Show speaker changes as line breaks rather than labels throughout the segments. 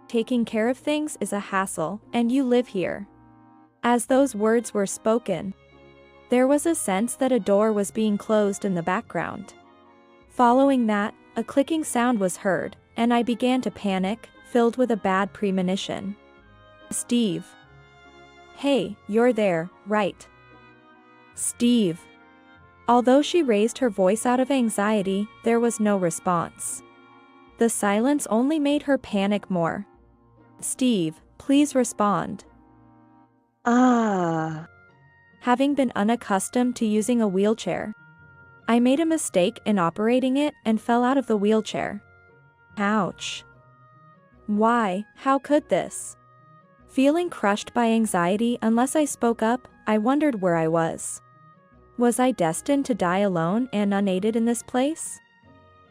Taking care of things is a hassle, and you live here." As those words were spoken, there was a sense that a door was being closed in the background. Following that, a clicking sound was heard, and I began to panic, filled with a bad premonition. "Steve. Hey, you're there, right?" "Steve." Although she raised her voice out of anxiety, there was no response. The silence only made her panic more. "Steve, please respond."
Ah.
Having been unaccustomed to using a wheelchair, I made a mistake in operating it and fell out of the wheelchair. Ouch. Why, how could this? Feeling crushed by anxiety unless I spoke up, I wondered where I was. Was I destined to die alone and unaided in this place?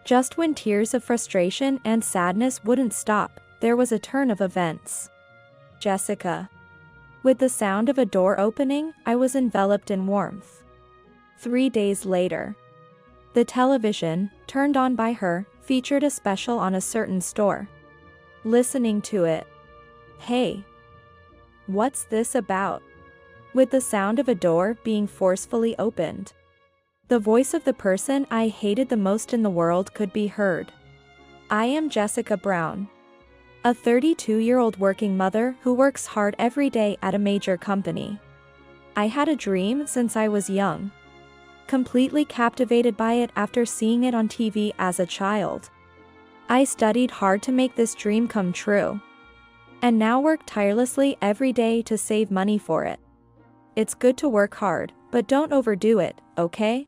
Just when tears of frustration and sadness wouldn't stop, there was a turn of events. Jessica. With the sound of a door opening, I was enveloped in warmth. 3 days later, the television, turned on by her, featured a special on a certain store. Listening to it. "Hey. What's this about?" With the sound of a door being forcefully opened, the voice of the person I hated the most in the world could be heard. "I am Jessica Brown, a 32-year-old working mother who works hard every day at a major company. I had a dream since I was young. Completely captivated by it after seeing it on TV as a child. I studied hard to make this dream come true, and now work tirelessly every day to save money for it. It's good to work hard, but don't overdo it, okay?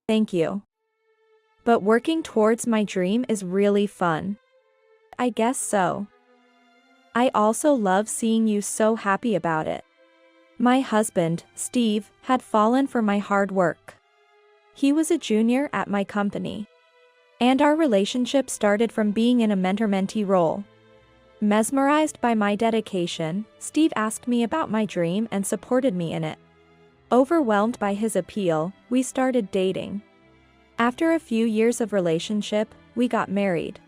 Thank you. But working towards my dream is really fun." "I guess so. I also love seeing you so happy about it." My husband, Steve, had fallen for my hard work. He was a junior at my company, and our relationship started from being in a mentor-mentee role. Mesmerized by my dedication, Steve asked me about my dream and supported me in it. Overwhelmed by his appeal, we started dating. After a few years of relationship, we got married.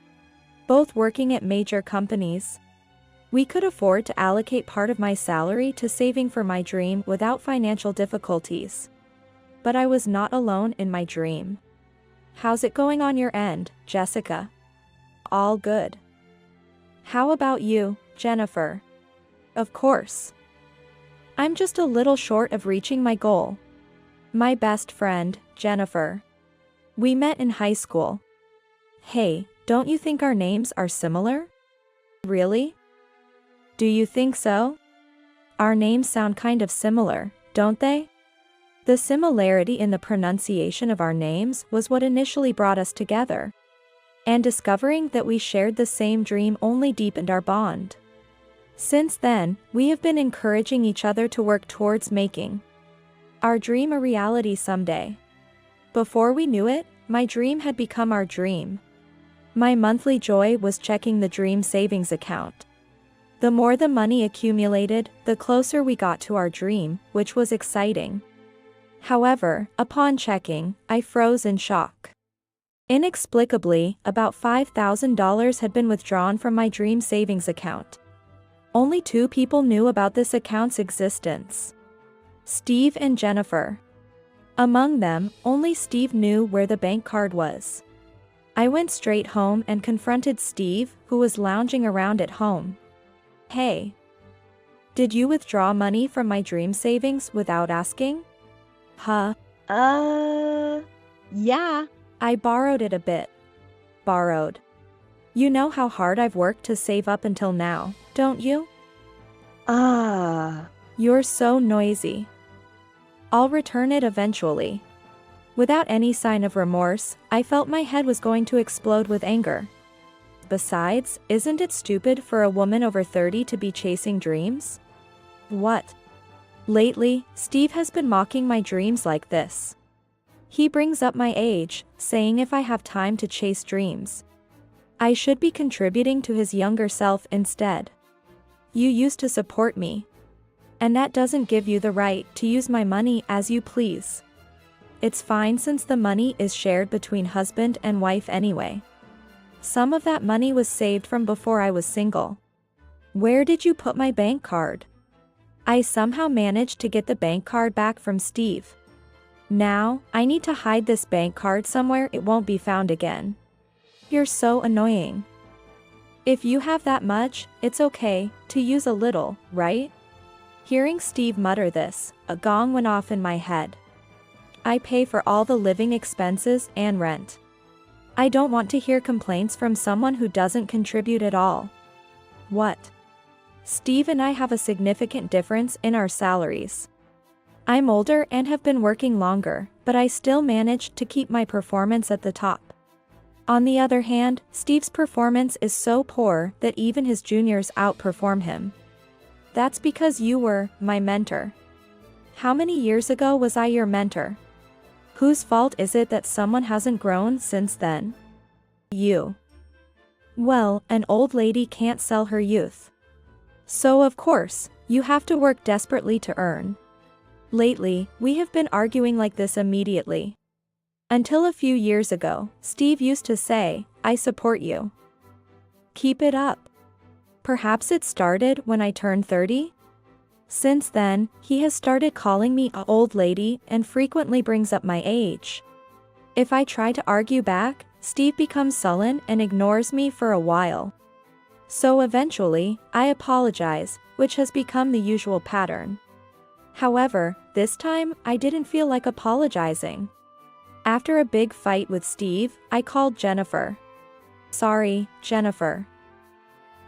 Both working at major companies, we could afford to allocate part of my salary to saving for my dream without financial difficulties. But I was not alone in my dream. "How's it going on your end, Jessica?" "All good. How about you, Jennifer?" "Of course. I'm just a little short of reaching my goal." "My best friend, Jennifer. We met in high school." "Hey, don't you think our names are similar?" "Really? Do you think so? Our names sound kind of similar, don't they?" The similarity in the pronunciation of our names was what initially brought us together, and discovering that we shared the same dream only deepened our bond. Since then, we have been encouraging each other to work towards making our dream a reality someday. Before we knew it, my dream had become our dream. My monthly joy was checking the dream savings account. The more the money accumulated, the closer we got to our dream, which was exciting. However, upon checking, I froze in shock. Inexplicably, about $5,000 had been withdrawn from my dream savings account. Only 2 people knew about this account's existence: Steve and Jennifer. Among them, only Steve knew where the bank card was. I went straight home and confronted Steve, who was lounging around at home. "Hey. Did you withdraw money from my dream savings without asking?" "Huh?
Yeah.
I borrowed it a bit." "Borrowed? You know how hard I've worked to save up until now, don't you?" You're so noisy. I'll return it eventually." Without any sign of remorse, I felt my head was going to explode with anger. Besides, isn't it stupid for a woman over 30 to be chasing dreams? What? Lately, Steve has been mocking my dreams like this. He brings up my age, saying if I have time to chase dreams, I should be contributing to his younger self instead. "You used to support me, and that doesn't give you the right to use my money as you please. It's fine since the money is shared between husband and wife anyway. Some of that money was saved from before I was single. Where did you put my bank card? I somehow managed to get the bank card back from Steve. Now, I need to hide this bank card somewhere it won't be found again. You're so annoying. If you have that much, it's okay to use a little, right? Hearing Steve mutter this, a gong went off in my head. I pay for all the living expenses and rent. I don't want to hear complaints from someone who doesn't contribute at all. What? Steve and I have a significant difference in our salaries. I'm older and have been working longer, but I still managed to keep my performance at the top. On the other hand, Steve's performance is so poor that even his juniors outperform him. That's because you were my mentor. How many years ago was I your mentor? Whose fault is it that someone hasn't grown since then? You. Well, an old lady can't sell her youth. So of course, you have to work desperately to earn. Lately, we have been arguing like this immediately. Until a few years ago, Steve used to say, "I support you. Keep it up." Perhaps it started when I turned 30? Since then, he has started calling me an old lady and frequently brings up my age. If I try to argue back, Steve becomes sullen and ignores me for a while. So eventually, I apologize, which has become the usual pattern. However, this time, I didn't feel like apologizing. After a big fight with Steve, I called Jennifer. Sorry, Jennifer.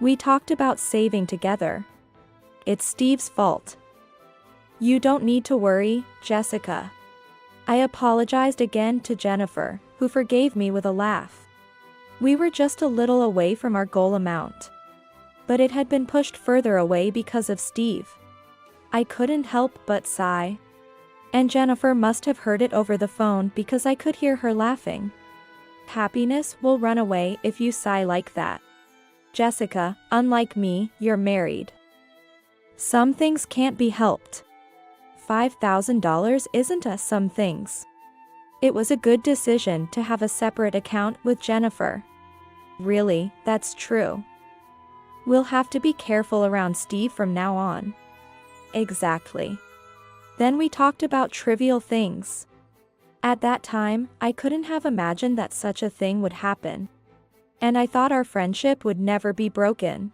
We talked about saving together. It's Steve's fault. You don't need to worry, Jessica. I apologized again to Jennifer, who forgave me with a laugh. We were just a little away from our goal amount. But it had been pushed further away because of Steve. I couldn't help but sigh. And Jennifer must have heard it over the phone because I could hear her laughing. Happiness will run away if you sigh like that. Jessica, unlike me, you're married. Some things can't be helped. $5,000 isn't a some things. It was a good decision to have a separate account with Jennifer. Really, that's true. We'll have to be careful around Steve from now on. Exactly. Then we talked about trivial things. At that time, I couldn't have imagined that such a thing would happen. And I thought our friendship would never be broken.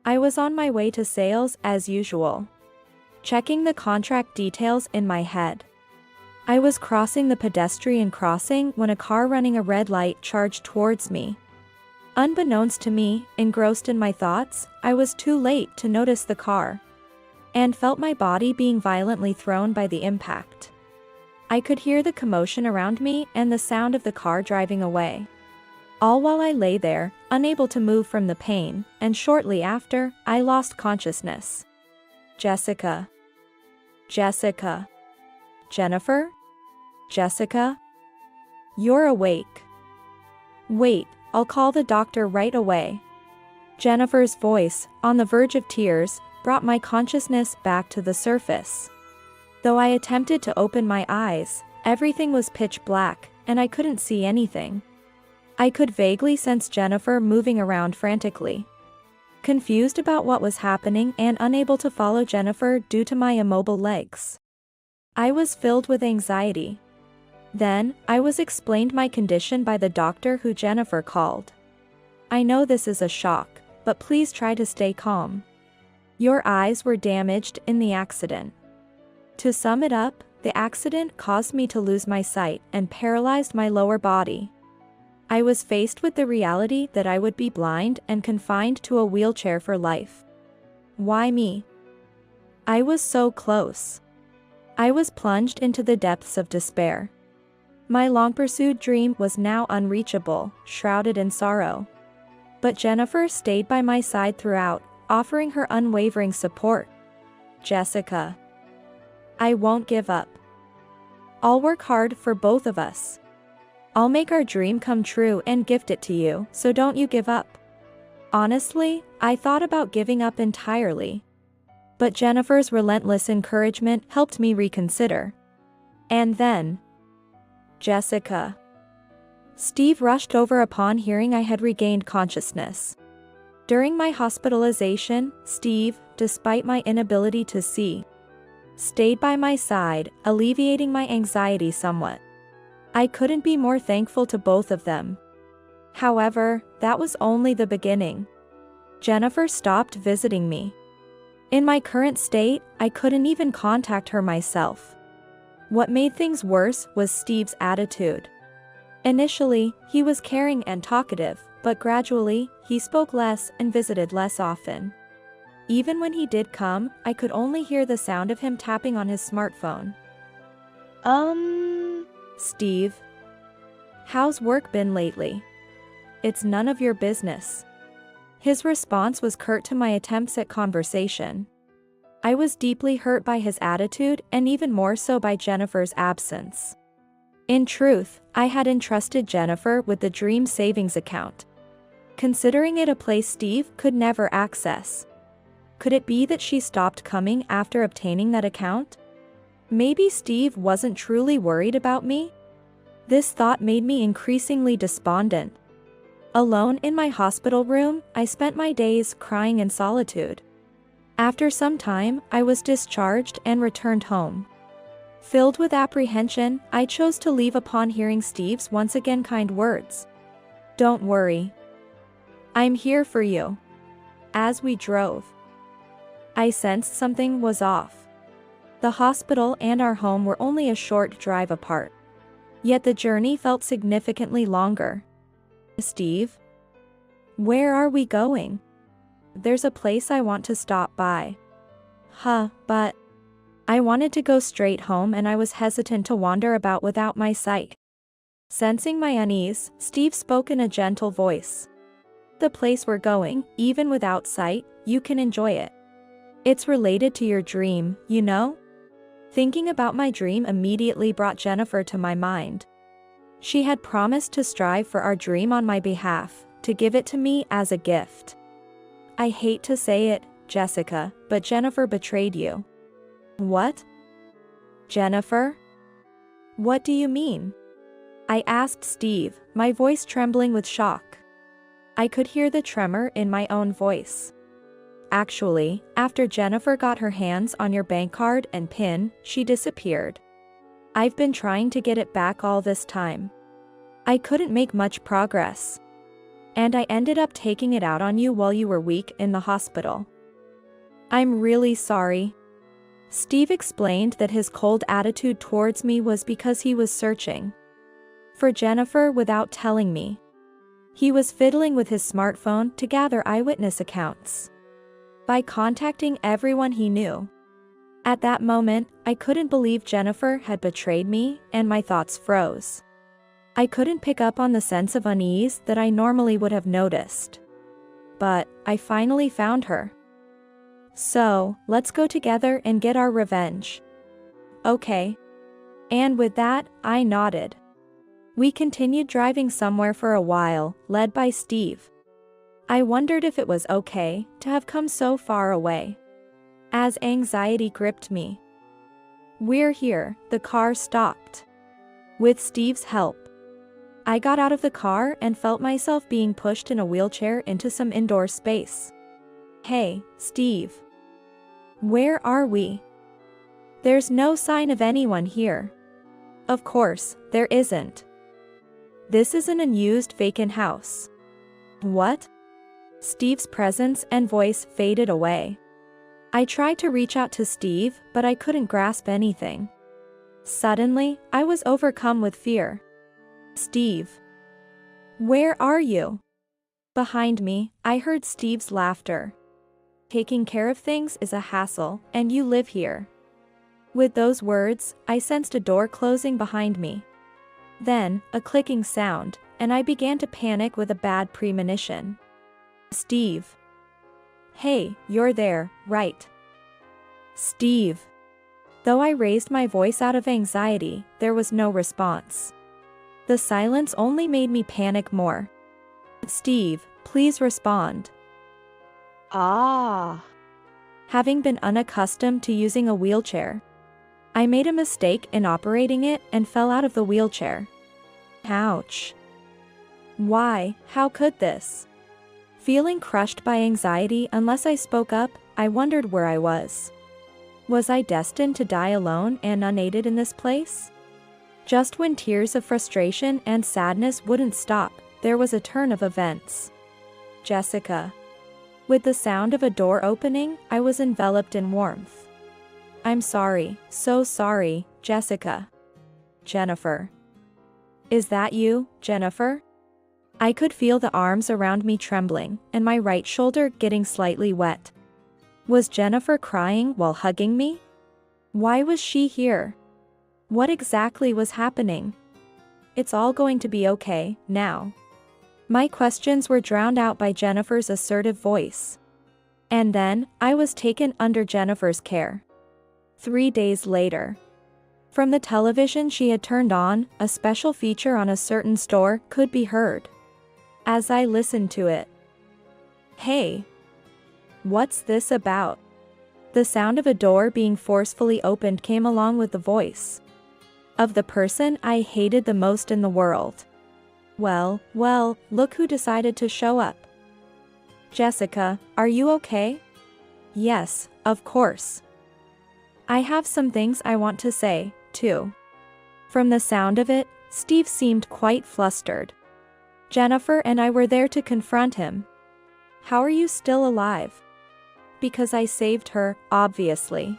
I was on my way to sales as usual, checking the contract details in my head. I was crossing the pedestrian crossing when a car running a red light charged towards me. Unbeknownst to me, engrossed in my thoughts, I was too late to notice the car, and felt my body being violently thrown by the impact. I could hear the commotion around me and the sound of the car driving away. All while I lay there, unable to move from the pain, and shortly after, I lost consciousness. Jessica. Jessica. Jennifer? Jessica? You're awake. Wait, I'll call the doctor right away. Jennifer's voice, on the verge of tears, brought my consciousness back to the surface. Though I attempted to open my eyes, everything was pitch black, and I couldn't see anything. I could vaguely sense Jennifer moving around frantically. Confused about what was happening and unable to follow Jennifer due to my immobile legs. I was filled with anxiety. Then, I was explained my condition by the doctor who Jennifer called. I know this is a shock, but please try to stay calm. Your eyes were damaged in the accident. To sum it up, the accident caused me to lose my sight and paralyzed my lower body. I was faced with the reality that I would be blind and confined to a wheelchair for life. Why me? I was so close. I was plunged into the depths of despair. My long-pursued dream was now unreachable, shrouded in sorrow. But Jennifer stayed by my side throughout, offering her unwavering support. Jessica. I won't give up. I'll work hard for both of us. I'll make our dream come true and gift it to you, so don't you give up. Honestly, I thought about giving up entirely. But Jennifer's relentless encouragement helped me reconsider. And then, Jessica. Steve rushed over upon hearing I had regained consciousness. During my hospitalization, Steve, despite my inability to see, stayed by my side, alleviating my anxiety somewhat. I couldn't be more thankful to both of them. However, that was only the beginning. Jennifer stopped visiting me. In my current state, I couldn't even contact her myself. What made things worse was Steve's attitude. Initially, he was caring and talkative, but gradually, he spoke less and visited less often. Even when he did come, I could only hear the sound of him tapping on his smartphone. Steve. How's work been lately? It's none of your business. His response was curt to my attempts at conversation. I was deeply hurt by his attitude and even more so by Jennifer's absence. In truth, I had entrusted Jennifer with the Dream savings account, considering it a place Steve could never access. Could it be that she stopped coming after obtaining that account? Maybe Steve wasn't truly worried about me? This thought made me increasingly despondent. Alone in my hospital room, I spent my days crying in solitude. After some time, I was discharged and returned home. Filled with apprehension, I chose to leave upon hearing Steve's once again kind words. "Don't worry. I'm here for you." As we drove, I sensed something was off. The hospital and our home were only a short drive apart. Yet the journey felt significantly longer. "Steve? Where are we going?" "There's a place I want to stop by." But I wanted to go straight home and I was hesitant to wander about without my sight. Sensing my unease, Steve spoke in a gentle voice. "The place we're going, even without sight, you can enjoy it. It's related to your dream, you know?" Thinking about my dream immediately brought Jennifer to my mind. She had promised to strive for our dream on my behalf, to give it to me as a gift. I hate to say it, Jessica, but Jennifer betrayed you. What? Jennifer? What do you mean? I asked Steve, my voice trembling with shock. I could hear the tremor in my own voice. "Actually, after Jennifer got her hands on your bank card and PIN, she disappeared. I've been trying to get it back all this time. I couldn't make much progress. And I ended up taking it out on you while you were weak in the hospital." "I'm really sorry." Steve explained that his cold attitude towards me was because he was searching for Jennifer without telling me. He was fiddling with his smartphone to gather eyewitness accounts by contacting everyone he knew. At that moment, I couldn't believe Jennifer had betrayed me, and my thoughts froze. I couldn't pick up on the sense of unease that I normally would have noticed. But I finally found her. "So, let's go together and get our revenge." "Okay." And with that, I nodded. We continued driving somewhere for a while, led by Steve. I wondered if it was okay to have come so far away, as anxiety gripped me. "We're here," the car stopped. With Steve's help, I got out of the car and felt myself being pushed in a wheelchair into some indoor space. "Hey, Steve. Where are we? There's no sign of anyone here." "Of course, there isn't. This is an unused vacant house." "What?" Steve's presence and voice faded away. I tried to reach out to Steve, but I couldn't grasp anything. Suddenly, I was overcome with fear. "Steve. Where are you?" Behind me, I heard Steve's laughter. "Taking care of things is a hassle, and you live here." With those words, I sensed a door closing behind me. Then, a clicking sound, and I began to panic with a bad premonition. "Steve. Hey, you're there, right?" "Steve." Though I raised my voice out of anxiety, there was no response. The silence only made me panic more. "Steve, please respond." Having been unaccustomed to using a wheelchair, I made a mistake in operating it and fell out of the wheelchair. Ouch. Why, how could this? Feeling crushed by anxiety unless I spoke up, I wondered where I was. Was I destined to die alone and unaided in this place? Just when tears of frustration and sadness wouldn't stop, there was a turn of events. Jessica. With the sound of a door opening, I was enveloped in warmth. I'm sorry, so sorry, Jessica. Jennifer. Is that you, Jennifer? I could feel the arms around me trembling, and my right shoulder getting slightly wet. Was Jennifer crying while hugging me? Why was she here? What exactly was happening? It's all going to be okay, now. My questions were drowned out by Jennifer's assertive voice. And then, I was taken under Jennifer's care. 3 days later. From the television she had turned on, a special feature on a certain store could be heard. As I listened to it. Hey. What's this about? The sound of a door being forcefully opened came along with the voice of the person I hated the most in the world. Well, look who decided to show up. Jessica, are you okay? Yes, of course. I have some things I want to say, too. From the sound of it, Steve seemed quite flustered. Jennifer and I were there to confront him. How are you still alive? Because I saved her, obviously.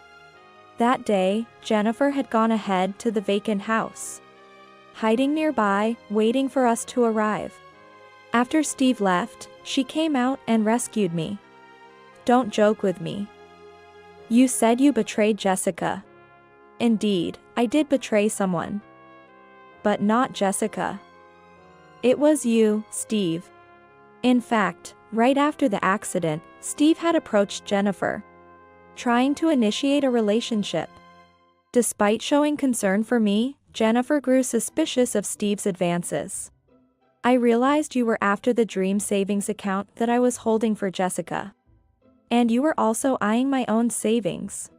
That day, Jennifer had gone ahead to the vacant house, hiding nearby, waiting for us to arrive. After Steve left, she came out and rescued me. Don't joke with me. You said you betrayed Jessica. Indeed, I did betray someone. But not Jessica. It was you, Steve. In fact, right after the accident, Steve had approached Jennifer, trying to initiate a relationship. Despite showing concern for me, Jennifer grew suspicious of Steve's advances. I realized you were after the dream savings account that I was holding for Jessica. And you were also eyeing my own savings.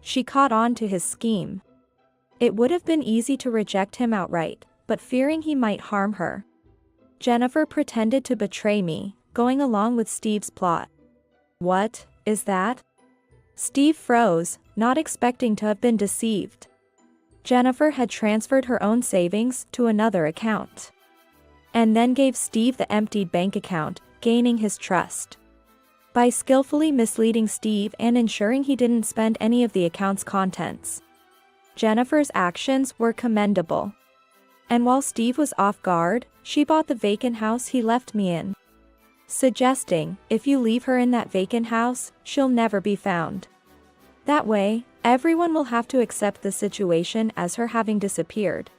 She caught on to his scheme. It would have been easy to reject him outright, but fearing he might harm her, Jennifer pretended to betray me, going along with Steve's plot. What is that? Steve froze, not expecting to have been deceived. Jennifer had transferred her own savings to another account, and then gave Steve the emptied bank account, gaining his trust. By skillfully misleading Steve and ensuring he didn't spend any of the account's contents, Jennifer's actions were commendable. And while Steve was off guard, she bought the vacant house he left me in, suggesting, if you leave her in that vacant house, she'll never be found. That way, everyone will have to accept the situation as her having disappeared.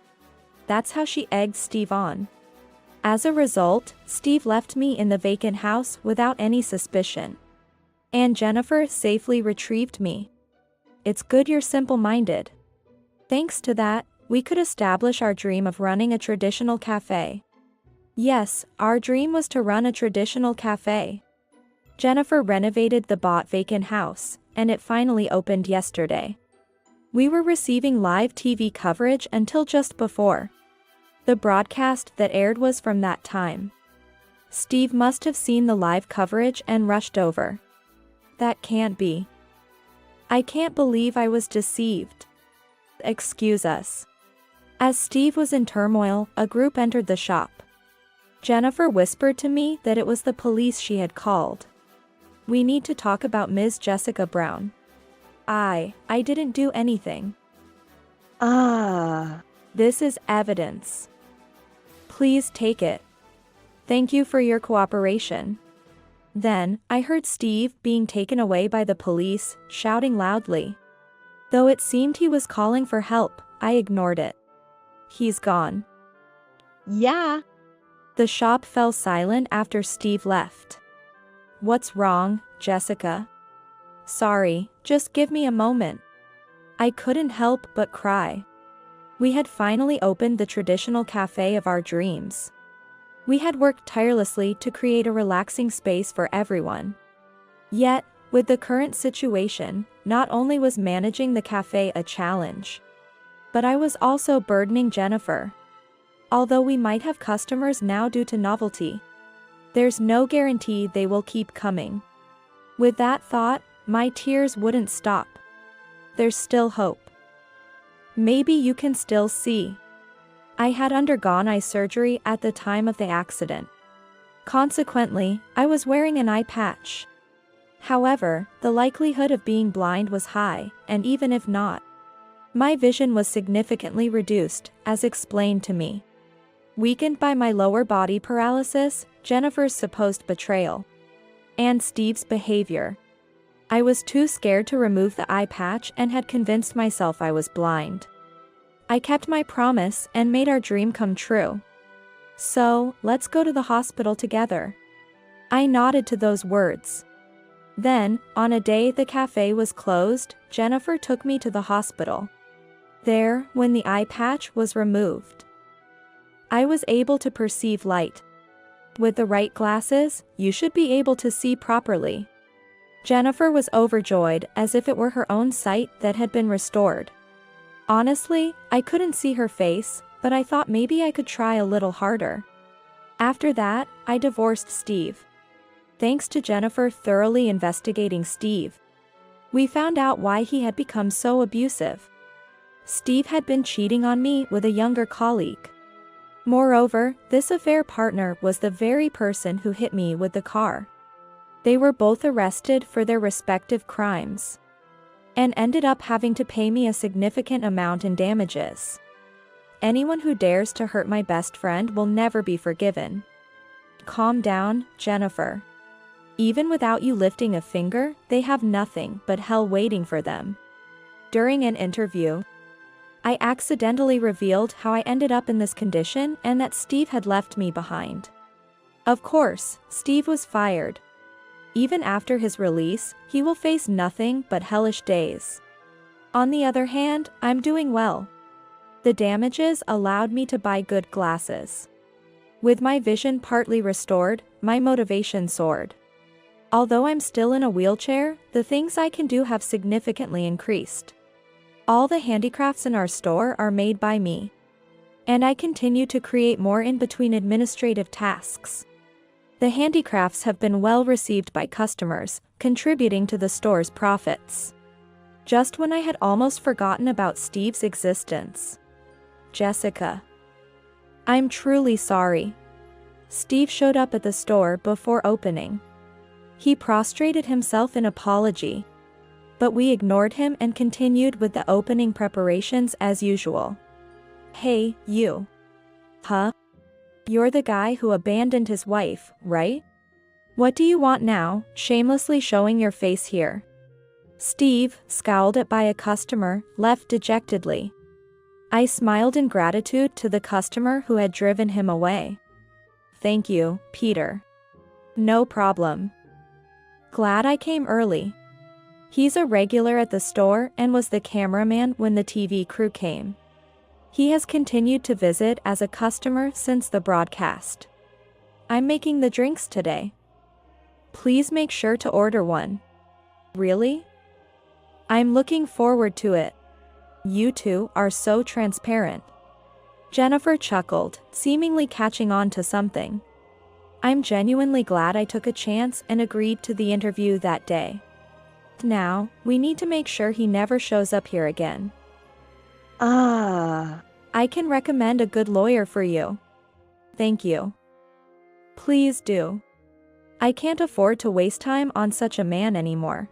That's how she egged Steve on. As a result, Steve left me in the vacant house without any suspicion. And Jennifer safely retrieved me. It's good you're simple-minded. Thanks to that, we could establish our dream of running a traditional cafe. Yes, our dream was to run a traditional cafe. Jennifer renovated the bought vacant house, and it finally opened yesterday. We were receiving live TV coverage until just before. The broadcast that aired was from that time. Steve must have seen the live coverage and rushed over. That can't be. I can't believe I was deceived. Excuse us. As Steve was in turmoil, a group entered the shop. Jennifer whispered to me that it was the police she had called. We need to talk about Ms. Jessica Brown. I didn't do anything. This is evidence. Please take it. Thank you for your cooperation. Then, I heard Steve being taken away by the police, shouting loudly. Though it seemed he was calling for help, I ignored it. He's gone.
Yeah.
The shop fell silent after Steve left. What's wrong, Jessica? Sorry, just give me a moment. I couldn't help but cry. We had finally opened the traditional cafe of our dreams. We had worked tirelessly to create a relaxing space for everyone. Yet, with the current situation, not only was managing the cafe a challenge, but I was also burdening Jennifer. Although we might have customers now due to novelty, There's no guarantee they will keep coming. With that thought, my tears wouldn't stop. There's still hope. Maybe you can still see. I had undergone eye surgery at the time of the accident. Consequently, I was wearing an eye patch. However, the likelihood of being blind was high, and even if not, my vision was significantly reduced, as explained to me. Weakened by my lower body paralysis, Jennifer's supposed betrayal, and Steve's behavior, I was too scared to remove the eye patch and had convinced myself I was blind. I kept my promise and made our dream come true. So, let's go to the hospital together. I nodded to those words. Then, on a day the cafe was closed, Jennifer took me to the hospital. There, when the eye patch was removed, I was able to perceive light. With the right glasses, you should be able to see properly. Jennifer was overjoyed as if it were her own sight that had been restored. Honestly, I couldn't see her face, but I thought maybe I could try a little harder. After that, I divorced Steve. Thanks to Jennifer thoroughly investigating Steve, we found out why he had become so abusive. Steve had been cheating on me with a younger colleague. Moreover, this affair partner was the very person who hit me with the car. They were both arrested for their respective crimes, and ended up having to pay me a significant amount in damages. Anyone who dares to hurt my best friend will never be forgiven. Calm down, Jennifer. Even without you lifting a finger, they have nothing but hell waiting for them. During an interview, I accidentally revealed how I ended up in this condition and that Steve had left me behind. Of course, Steve was fired. Even after his release, he will face nothing but hellish days. On the other hand, I'm doing well. The damages allowed me to buy good glasses. With my vision partly restored, my motivation soared. Although I'm still in a wheelchair, the things I can do have significantly increased. All the handicrafts in our store are made by me. And I continue to create more in between administrative tasks. The handicrafts have been well received by customers, contributing to the store's profits. Just when I had almost forgotten about Steve's existence. Jessica. I'm truly sorry. Steve showed up at the store before opening. He prostrated himself in apology, but we ignored him and continued with the opening preparations as usual. Hey, you. Huh? You're the guy who abandoned his wife, right? What do you want now, shamelessly showing your face here? Steve, scowled at by a customer, left dejectedly. I smiled in gratitude to the customer who had driven him away. Thank you, Peter. No problem. Glad I came early. He's a regular at the store and was the cameraman when the TV crew came. He has continued to visit as a customer since the broadcast. I'm making the drinks today. Please make sure to order one. Really? I'm looking forward to it. You two are so transparent. Jennifer chuckled, seemingly catching on to something. I'm genuinely glad I took a chance and agreed to the interview that day. Now, we need to make sure he never shows up here again. I can recommend a good lawyer for you. Thank you. Please do. I can't afford to waste time on such a man anymore.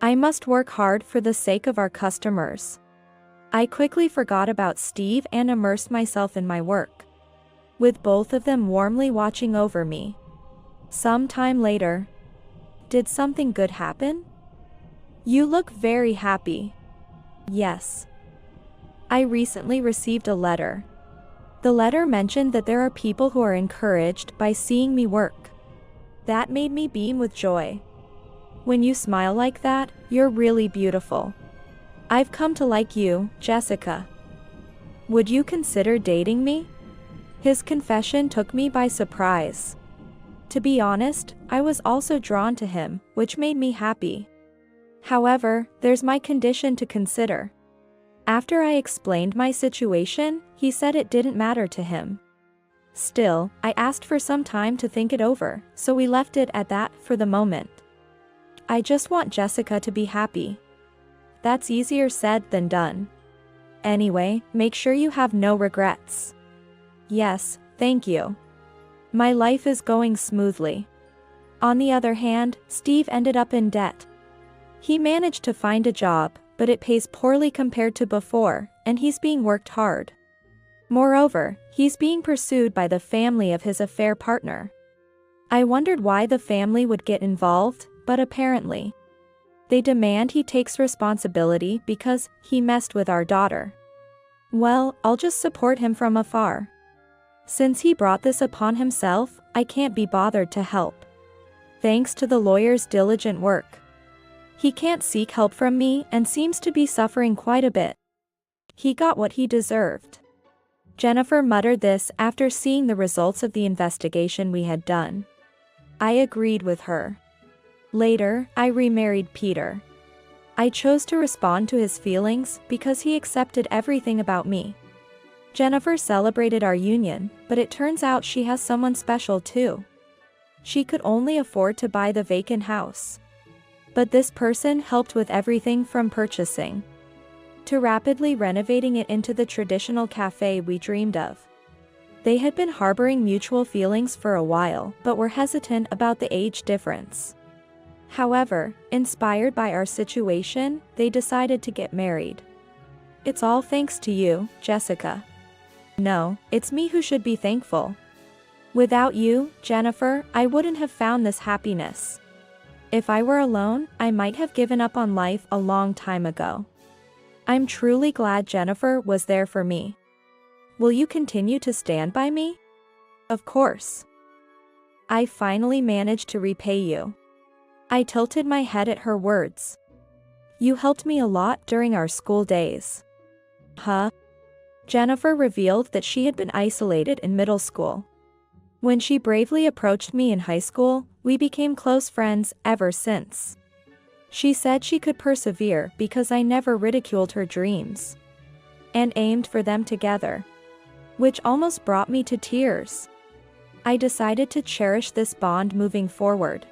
I must work hard for the sake of our customers. I quickly forgot about Steve and immersed myself in my work, with both of them warmly watching over me. Some time later. Did something good happen? You look very happy. Yes. I recently received a letter. The letter mentioned that there are people who are encouraged by seeing me work. That made me beam with joy. When you smile like that, you're really beautiful. I've come to like you, Jessica. Would you consider dating me? His confession took me by surprise. To be honest, I was also drawn to him, which made me happy. However, there's my condition to consider. After I explained my situation, he said it didn't matter to him. Still, I asked for some time to think it over, so we left it at that for the moment. I just want Jessica to be happy. That's easier said than done. Anyway, make sure you have no regrets. Yes, thank you. My life is going smoothly. On the other hand, Steve ended up in debt. He managed to find a job, but it pays poorly compared to before, and he's being worked hard. Moreover, he's being pursued by the family of his affair partner. I wondered why the family would get involved, but apparently, they demand he takes responsibility because he messed with our daughter. Well, I'll just support him from afar. Since he brought this upon himself, I can't be bothered to help. Thanks to the lawyer's diligent work. He can't seek help from me and seems to be suffering quite a bit. He got what he deserved. Jennifer muttered this after seeing the results of the investigation we had done. I agreed with her. Later, I remarried Peter. I chose to respond to his feelings because he accepted everything about me. Jennifer celebrated our union, but it turns out she has someone special too. She could only afford to buy the vacant house. But this person helped with everything from purchasing to rapidly renovating it into the traditional cafe we dreamed of. They had been harboring mutual feelings for a while, but were hesitant about the age difference. However, inspired by our situation, they decided to get married. It's all thanks to you, Jessica. No, it's me who should be thankful. Without you, Jennifer, I wouldn't have found this happiness. If I were alone, I might have given up on life a long time ago. I'm truly glad Jennifer was there for me. Will you continue to stand by me? Of course. I finally managed to repay you. I tilted my head at her words. You helped me a lot during our school days. Huh? Jennifer revealed that she had been isolated in middle school. When she bravely approached me in high school, we became close friends ever since. She said she could persevere because I never ridiculed her dreams and aimed for them together, which almost brought me to tears. I decided to cherish this bond moving forward.